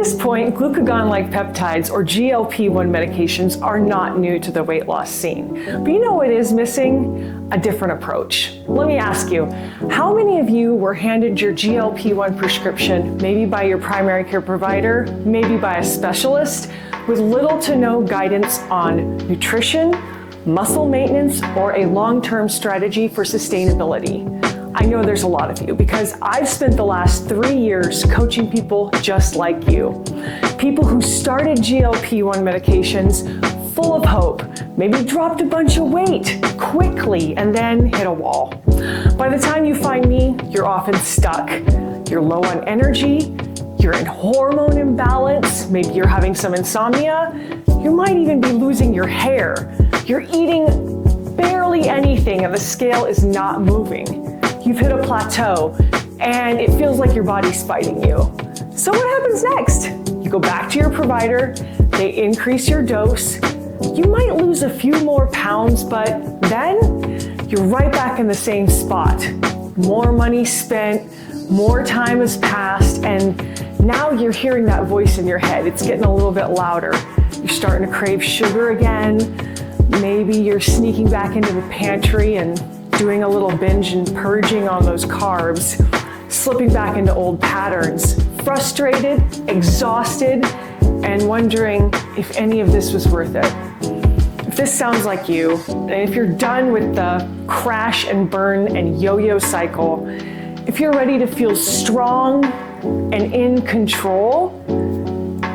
this point, glucagon-like peptides or GLP-1 medications are not new to the weight loss scene. But you know what is missing? A different approach. Let me ask you, how many of you were handed your GLP-1 prescription, maybe by your primary care provider, maybe by a specialist, with little to no guidance on nutrition, muscle maintenance, or a long-term strategy for sustainability? I know there's a lot of you because I've spent the last 3 years coaching people just like you. People who started GLP-1 medications full of hope, maybe dropped a bunch of weight quickly and then hit a wall. By the time you find me, you're often stuck. You're low on energy, you're in hormone imbalance, maybe you're having some insomnia, you might even be losing your hair. You're eating barely anything and the scale is not moving. You've hit a plateau and it feels like your body's fighting you. So what happens next? You go back to your provider, they increase your dose, you might lose a few more pounds, but then you're right back in the same spot. More money spent, more time has passed, and now you're hearing that voice in your head. It's getting a little bit louder. You're starting to crave sugar again. Maybe you're sneaking back into the pantry and doing a little binge and purging on those carbs, slipping back into old patterns, frustrated, exhausted, and wondering if any of this was worth it. If this sounds like you, and if you're done with the crash and burn and yo-yo cycle, if you're ready to feel strong and in control,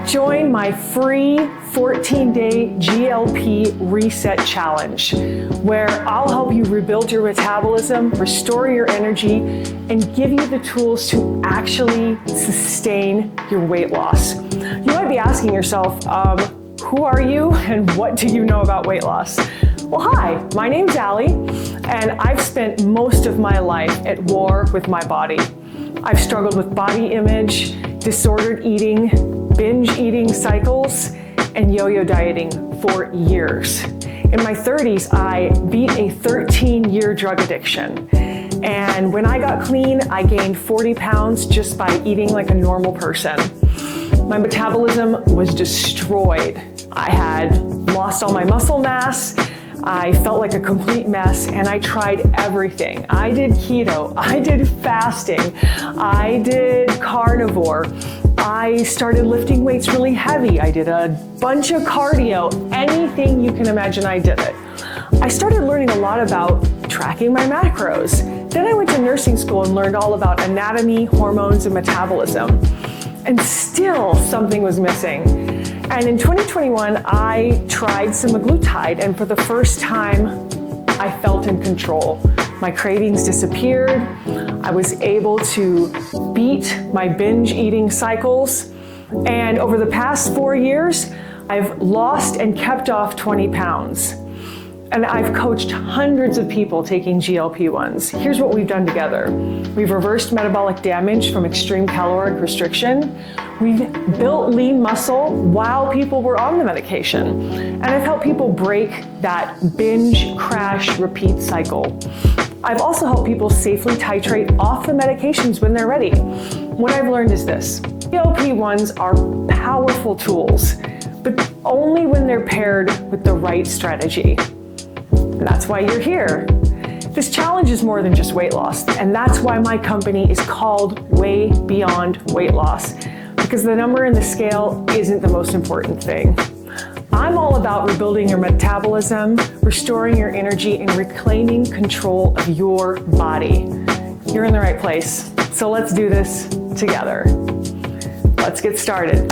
join my free 14-day GLP Reset Challenge, where I'll help you rebuild your metabolism, restore your energy, and give you the tools to actually sustain your weight loss. You might be asking yourself, who are you and what do you know about weight loss? Well, hi, my name's Allie, and I've spent most of my life at war with my body. I've struggled with body image, disordered eating, binge eating cycles, and yo-yo dieting for years. In my 30s, I beat a 13-year drug addiction. And when I got clean, I gained 40 pounds just by eating like a normal person. My metabolism was destroyed. I had lost all my muscle mass. I felt like a complete mess, and I tried everything. I did keto, I did fasting, I did carnivore, I started lifting weights really heavy, I did a bunch of cardio, anything you can imagine, I did it. I started learning a lot about tracking my macros. Then I went to nursing school and learned all about anatomy, hormones, and metabolism. And still something was missing. And in 2021, I tried semaglutide, and for the first time, I felt in control. My cravings disappeared. I was able to beat my binge eating cycles. And over the past 4 years, I've lost and kept off 20 pounds. And I've coached hundreds of people taking GLP-1s. Here's what we've done together. We've reversed metabolic damage from extreme caloric restriction. We've built lean muscle while people were on the medication. And I've helped people break that binge, crash, repeat cycle. I've also helped people safely titrate off the medications when they're ready. What I've learned is this: GLP-1s are powerful tools, but only when they're paired with the right strategy. And that's why you're here. This challenge is more than just weight loss, and that's why my company is called Way Beyond Weight Loss, because the number in the scale isn't the most important thing. I'm all about rebuilding your metabolism, restoring your energy, and reclaiming control of your body. You're in the right place, so let's do this together. Let's get started.